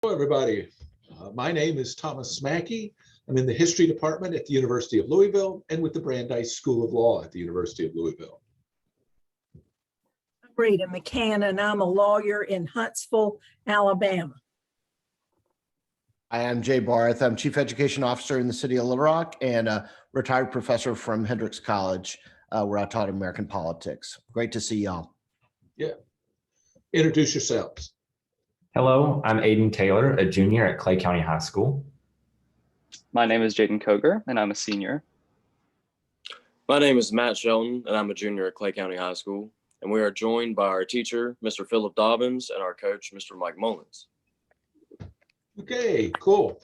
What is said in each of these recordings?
Hello, everybody. My name is Thomas Mackey. I'm in the history department at the University of Louisville and with the Brandeis School of Law at the University of Louisville. I'm Rita McCann, and I'm a lawyer in Huntsville, Alabama. I am Jay Barth. I'm Chief Education Officer in the city of Little Rock and a retired professor from Hendrix College, where I taught American politics. Great to see y'all. Yeah. Introduce yourselves. Hello, I'm Aiden Taylor, a junior at Clay County High School. My name is Jaden Koger, and I'm a senior. My name is Matt Shelton, and I'm a junior at Clay County High School. And we are joined by our teacher, Mr. Philip Dobbins, and our coach, Mr. Mike Mullins. Okay, cool.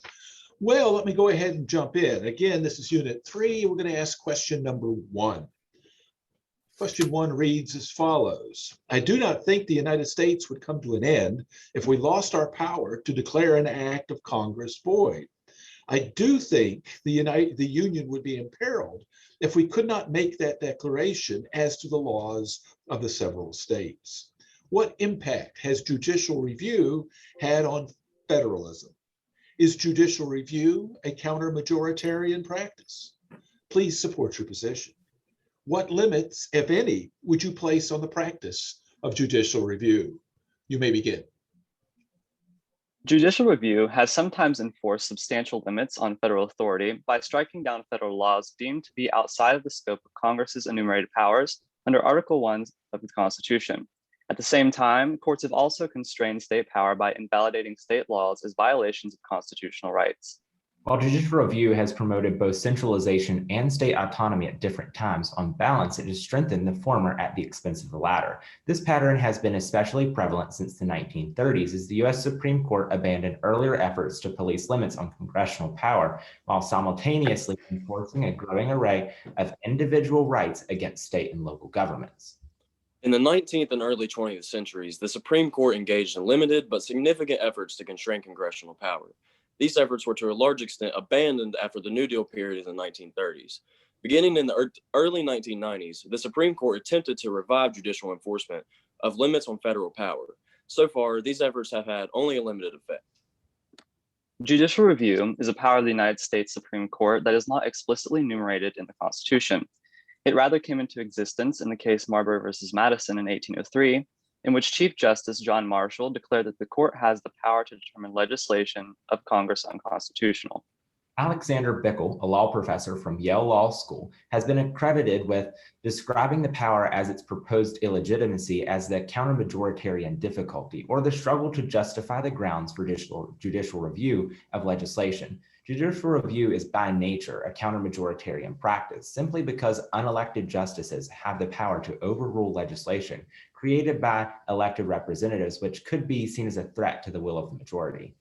Well, let me go ahead and jump in. Again, this is Unit 3. We're going to ask question number 1. Question 1 reads as follows. I do not think the United States would come to an end if we lost our power to declare an act of Congress void. I do think the Union would be imperiled if we could not make that declaration as to the laws of the several states. What impact has judicial review had on federalism? Is judicial review a counter-majoritarian practice? Please support your position. What limits, if any, would you place on the practice of judicial review? You may begin. Judicial review has sometimes enforced substantial limits on federal authority by striking down federal laws deemed to be outside of the scope of Congress's enumerated powers under Article 1 of the Constitution. At the same time, courts have also constrained state power by invalidating state laws as violations of constitutional rights. While judicial review has promoted both centralization and state autonomy at different times, on balance, it has strengthened the former at the expense of the latter. This pattern has been especially prevalent since the 1930s, as the U.S. Supreme Court abandoned earlier efforts to police limits on congressional power, while simultaneously enforcing a growing array of individual rights against state and local governments. In the 19th and early 20th centuries, the Supreme Court engaged in limited but significant efforts to constrain congressional power. These efforts were to a large extent abandoned after the New Deal period in the 1930s. Beginning in the early 1990s, the Supreme Court attempted to revive judicial enforcement of limits on federal power. So far, these efforts have had only a limited effect. Judicial review is a power of the United States Supreme Court that is not explicitly enumerated in the Constitution. It rather came into existence in the case Marbury versus Madison in 1803, in which Chief Justice John Marshall declared that the court has the power to determine legislation of Congress unconstitutional. Alexander Bickel, a law professor from Yale Law School, has been accredited with describing the power as its proposed illegitimacy as the counter-majoritarian difficulty, or the struggle to justify the grounds for judicial review of legislation. Judicial review is by nature a counter-majoritarian practice, simply because unelected justices have the power to overrule legislation created by elected representatives, which could be seen as a threat to the will of the majority.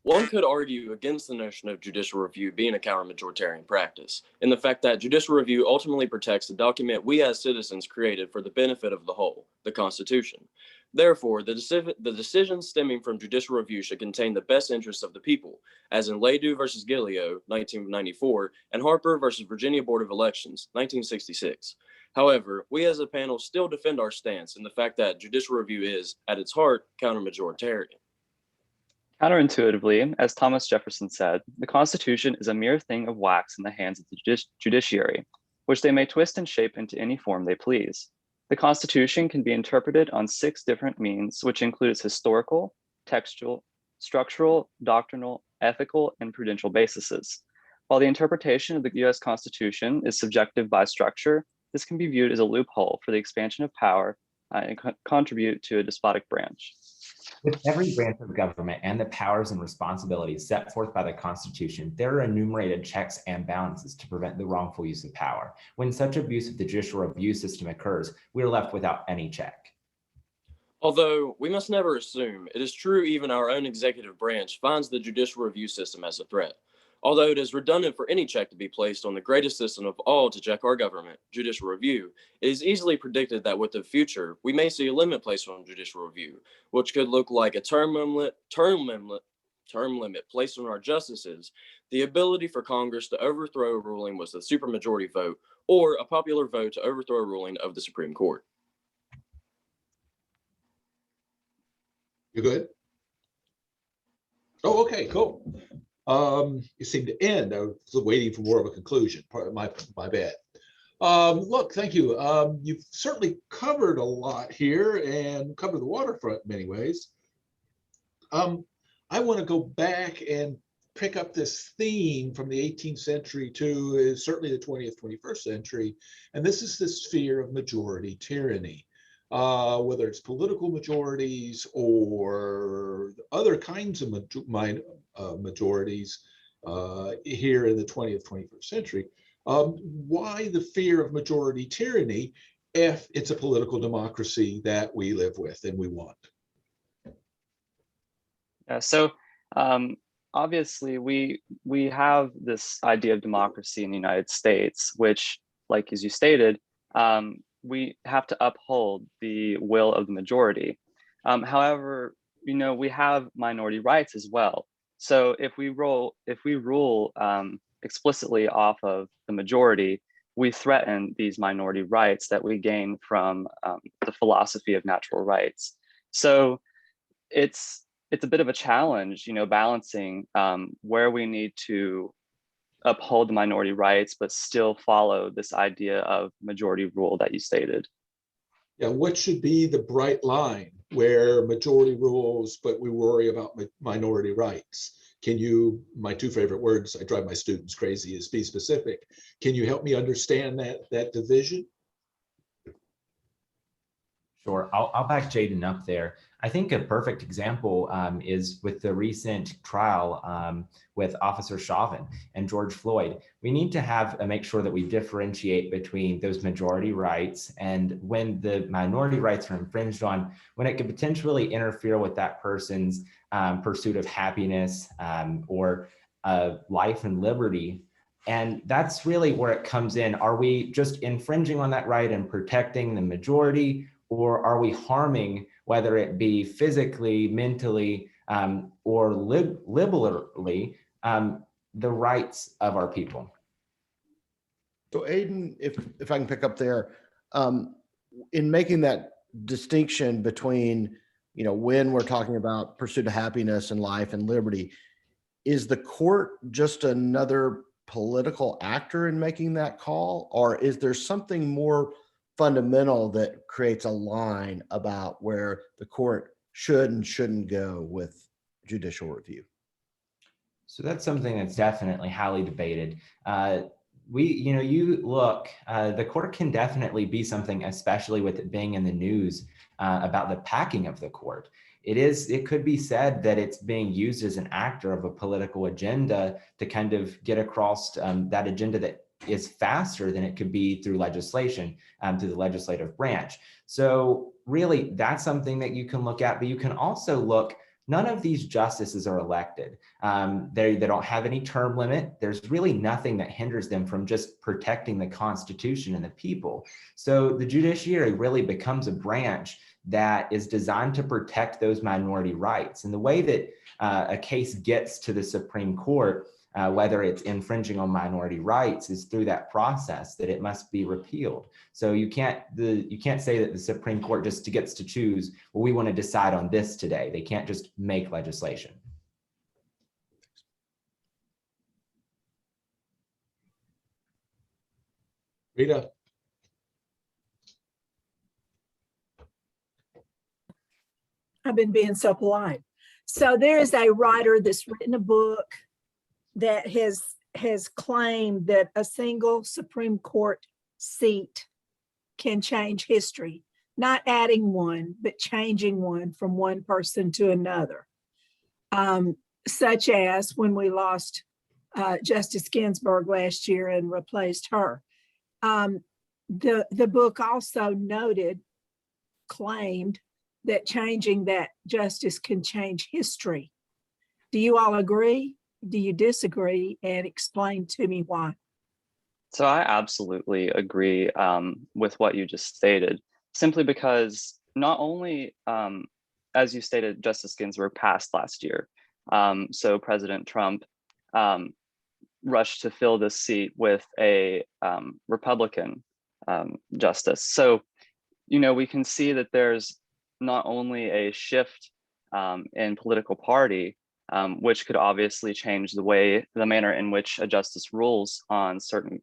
One could argue against the notion of judicial review being a counter-majoritarian practice, in the fact that judicial review ultimately protects the document we as citizens created for the benefit of the whole, the Constitution. Therefore, the decisions stemming from judicial review should contain the best interests of the people, as in Laydew versus Gillio, 1994, and Harper versus Virginia Board of Elections, 1966. However, we as a panel still defend our stance in the fact that judicial review is, at its heart, counter-majoritarian. Counterintuitively, as Thomas Jefferson said, the Constitution is a mere thing of wax in the hands of the judiciary, which they may twist and shape into any form they please. The Constitution can be interpreted on 6 different means, which include its historical, textual, structural, doctrinal, ethical, and prudential bases. While the interpretation of the U.S. Constitution is subjective by structure, this can be viewed as a loophole for the expansion of power and contribute to a despotic branch. With every branch of government and the powers and responsibilities set forth by the Constitution, there are enumerated checks and balances to prevent the wrongful use of power. When such abuse of the judicial review system occurs, we are left without any check. Although we must never assume, it is true even our own executive branch finds the judicial review system as a threat. Although it is redundant for any check to be placed on the greatest system of all to check our government, judicial review, it is easily predicted that with the future, we may see a limit placed on judicial review, which could look like a term limit placed on our justices, the ability for Congress to overthrow a ruling with a supermajority vote, or a popular vote to overthrow a ruling of the Supreme Court. You good? Oh, okay, cool. You seem to end. I was waiting for more of a conclusion. Part of my bad. Look, thank you. You've certainly covered a lot here and covered the waterfront in many ways. I want to go back and pick up this theme from the 18th century to certainly the 20th, 21st century. And this is this fear of majority tyranny, whether it's political majorities or other kinds of majorities here in the 20th, 21st century. Why the fear of majority tyranny if it's a political democracy that we live with and we want? Yeah, so obviously we have this idea of democracy in the United States, which, like as you stated, we have to uphold the will of the majority. However, we have minority rights as well. So if we rule explicitly off of the majority, we threaten these minority rights that we gain from the philosophy of natural rights. So it's a bit of a challenge, balancing where we need to uphold the minority rights, but still follow this idea of majority rule that you stated. Yeah, what should be the bright line where majority rules, but we worry about minority rights? Can you, my two favorite words, I drive my students crazy, is be specific. Can you help me understand that division? Sure, I'll back Jaden up there. I think a perfect example is with the recent trial with Officer Chauvin and George Floyd. We need to make sure that we differentiate between those majority rights and when the minority rights are infringed on, when it could potentially interfere with that person's pursuit of happiness or life and liberty. And that's really where it comes in. Are we just infringing on that right and protecting the majority? Or are we harming, whether it be physically, mentally, or liberally, the rights of our people? So Aiden, if I can pick up there, in making that distinction between, when we're talking about pursuit of happiness and life and liberty, is the court just another political actor in making that call? Or is there something more fundamental that creates a line about where the court should and shouldn't go with judicial review? So that's something that's definitely highly debated. The court can definitely be something, especially with it being in the news about the packing of the court. It could be said that it's being used as an actor of a political agenda to kind of get across that agenda that is faster than it could be through legislation, through the legislative branch. So really, that's something that you can look at, but you can also look, none of these justices are elected. They don't have any term limit. There's really nothing that hinders them from just protecting the Constitution and the people. So the judiciary really becomes a branch that is designed to protect those minority rights. And the way that a case gets to the Supreme Court, whether it's infringing on minority rights, is through that process that it must be repealed. So you can't say that the Supreme Court just gets to choose, well, we want to decide on this today. They can't just make legislation. Rita? I've been being so polite. So there is a writer that's written a book that has claimed that a single Supreme Court seat can change history, not adding one, but changing one from one person to another. Such as when we lost Justice Ginsburg last year and replaced her. The book also claimed that changing that justice can change history. Do you all agree? Do you disagree? And explain to me why. So I absolutely agree with what you just stated, simply because not only, as you stated, Justice Ginsburg passed last year. So President Trump rushed to fill this seat with a Republican justice. So, we can see that there's not only a shift in political party, which could obviously change the manner in which a justice rules on certain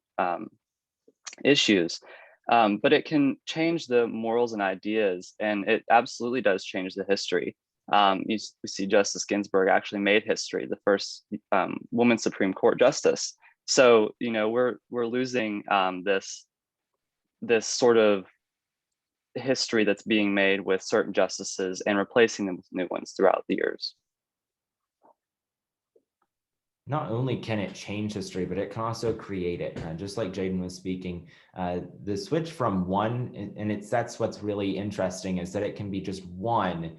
issues. But it can change the morals and ideas, and it absolutely does change the history. We see Justice Ginsburg actually made history, the first woman Supreme Court justice. So, we're losing this sort of history that's being made with certain justices and replacing them with new ones throughout the years. Not only can it change history, but it can also create it. Just like Jaden was speaking, the switch from one, and that's what's really interesting, is that it can be just one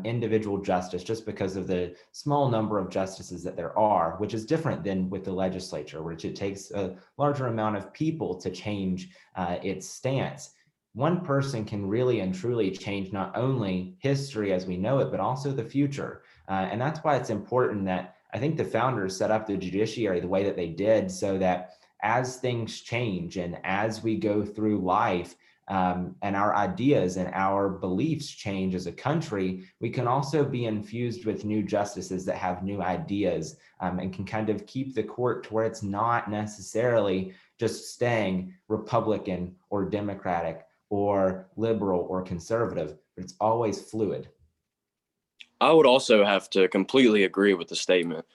individual justice, just because of the small number of justices that there are, which is different than with the legislature, which it takes a larger amount of people to change its stance. One person can really and truly change not only history as we know it, but also the future. And that's why it's important that I think the founders set up the judiciary the way that they did, so that as things change and as we go through life, and our ideas and our beliefs change as a country, we can also be infused with new justices that have new ideas, and can kind of keep the court to where it's not necessarily just staying Republican or Democratic or liberal or conservative, but it's always fluid. I would also have to completely agree with the statement,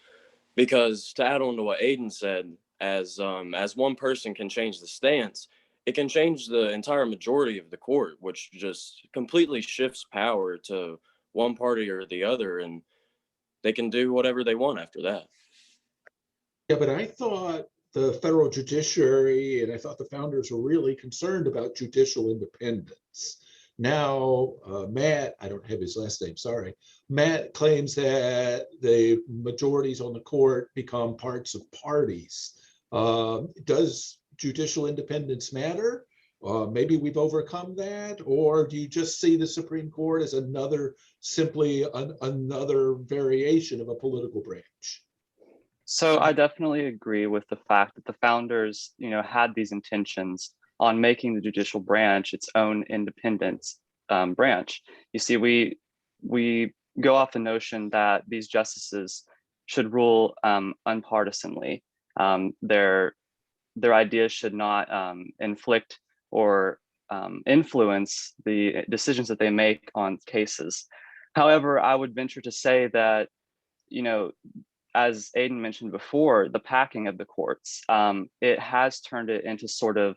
because to add on to what Aiden said, as one person can change the stance, it can change the entire majority of the court, which just completely shifts power to one party or the other, and they can do whatever they want after that. Yeah, but I thought the federal judiciary, and I thought the founders were really concerned about judicial independence. Now, Matt, I don't have his last name, sorry. Matt claims that the majorities on the court become parts of parties. Does judicial independence matter? Maybe we've overcome that, or do you just see the Supreme Court as simply another variation of a political branch? So I definitely agree with the fact that the founders, had these intentions on making the judicial branch its own independent branch. You see, we go off the notion that these justices should rule unpartisanly. Their ideas should not inflict or influence the decisions that they make on cases. However, I would venture to say that, as Aiden mentioned before, the packing of the courts, it has turned it into sort of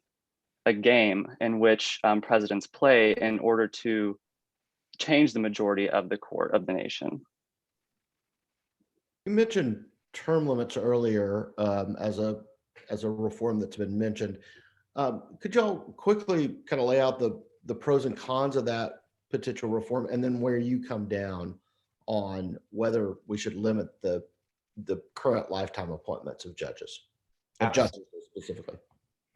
a game in which presidents play in order to change the majority of the court of the nation. You mentioned term limits earlier as a reform that's been mentioned. Could y'all quickly kind of lay out the pros and cons of that potential reform, and then where you come down on whether we should limit the current lifetime appointments of judges, of justices specifically?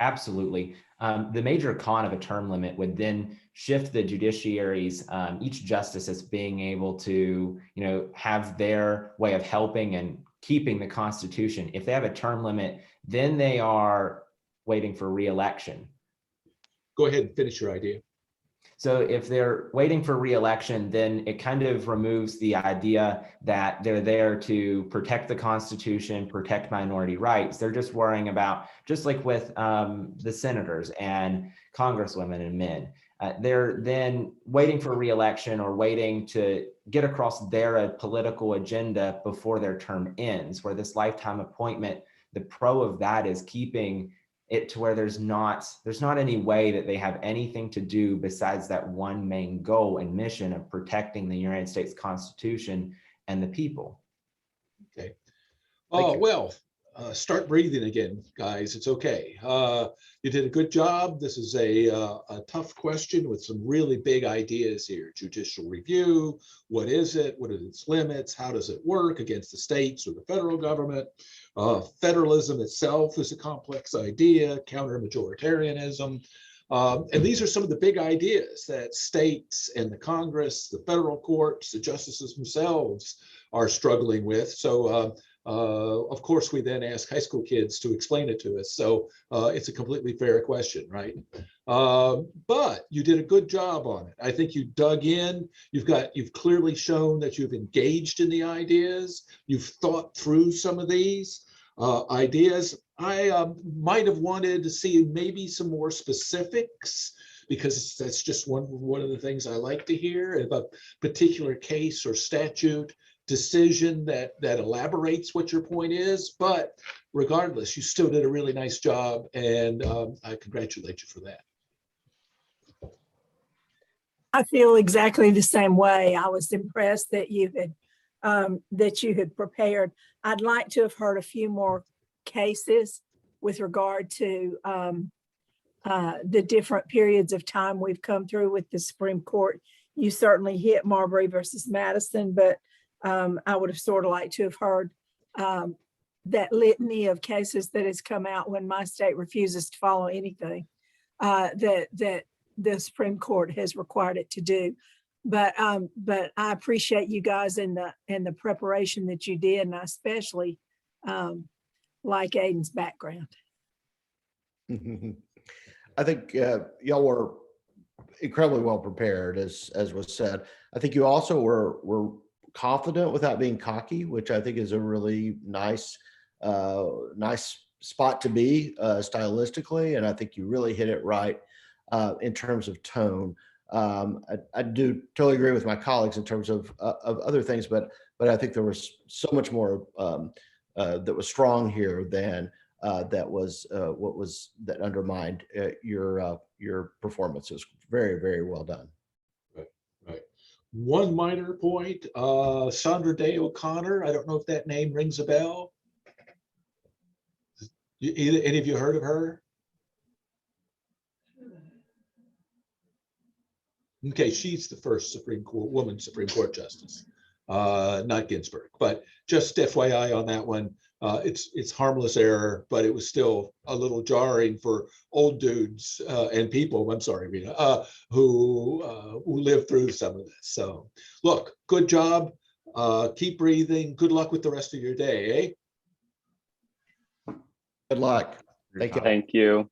Absolutely. The major con of a term limit would then shift the judiciary's, each justice as being able to, have their way of helping and keeping the Constitution. If they have a term limit, then they are waiting for re-election. Go ahead and finish your idea. So if they're waiting for re-election, then it kind of removes the idea that they're there to protect the Constitution, protect minority rights. They're just worrying about, just like with the senators and congresswomen and men, they're then waiting for re-election or waiting to get across their political agenda before their term ends, where this lifetime appointment, the pro of that is keeping it to where there's not any way that they have anything to do besides that one main goal and mission of protecting the United States Constitution and the people. Okay. Oh, well, start breathing again, guys. It's okay. You did a good job. This is a tough question with some really big ideas here. Judicial review, what is it? What are its limits? How does it work against the states or the federal government? Federalism itself is a complex idea, counter-majoritarianism. And these are some of the big ideas that states and the Congress, the federal courts, the justices themselves are struggling with. So Of course, we then ask high school kids to explain it to us. So it's a completely fair question, right? But you did a good job on it. I think you dug in. You've clearly shown that you've engaged in the ideas. You've thought through some of these ideas. I might have wanted to see maybe some more specifics, because that's just one of the things I like to hear about particular case or statute decision that elaborates what your point is. But regardless, you still did a really nice job, and I congratulate you for that. I feel exactly the same way. I was impressed that you had prepared. I'd like to have heard a few more cases with regard to the different periods of time we've come through with the Supreme Court. You certainly hit Marbury versus Madison, but I would have sort of liked to have heard that litany of cases that has come out when my state refuses to follow anything that the Supreme Court has required it to do. But I appreciate you guys and the preparation that you did, and I especially like Aiden's background. I think y'all were incredibly well prepared, as was said. I think you also were confident without being cocky, which I think is a really nice spot to be stylistically, and I think you really hit it right in terms of tone. I do totally agree with my colleagues in terms of other things, but I think there was so much more that was strong here than that undermined your performance. It was very, very well done. Right. One minor point, Sandra Day O'Connor. I don't know if that name rings a bell. Any of you heard of her? Okay, she's the first woman Supreme Court justice, not Ginsburg. But just FYI on that one, it's harmless error, but it was still a little jarring for old dudes and people. I'm sorry, Rita, who lived through some of this. So, look, good job. Keep breathing. Good luck with the rest of your day, eh? Good luck. Thank you. Thank you.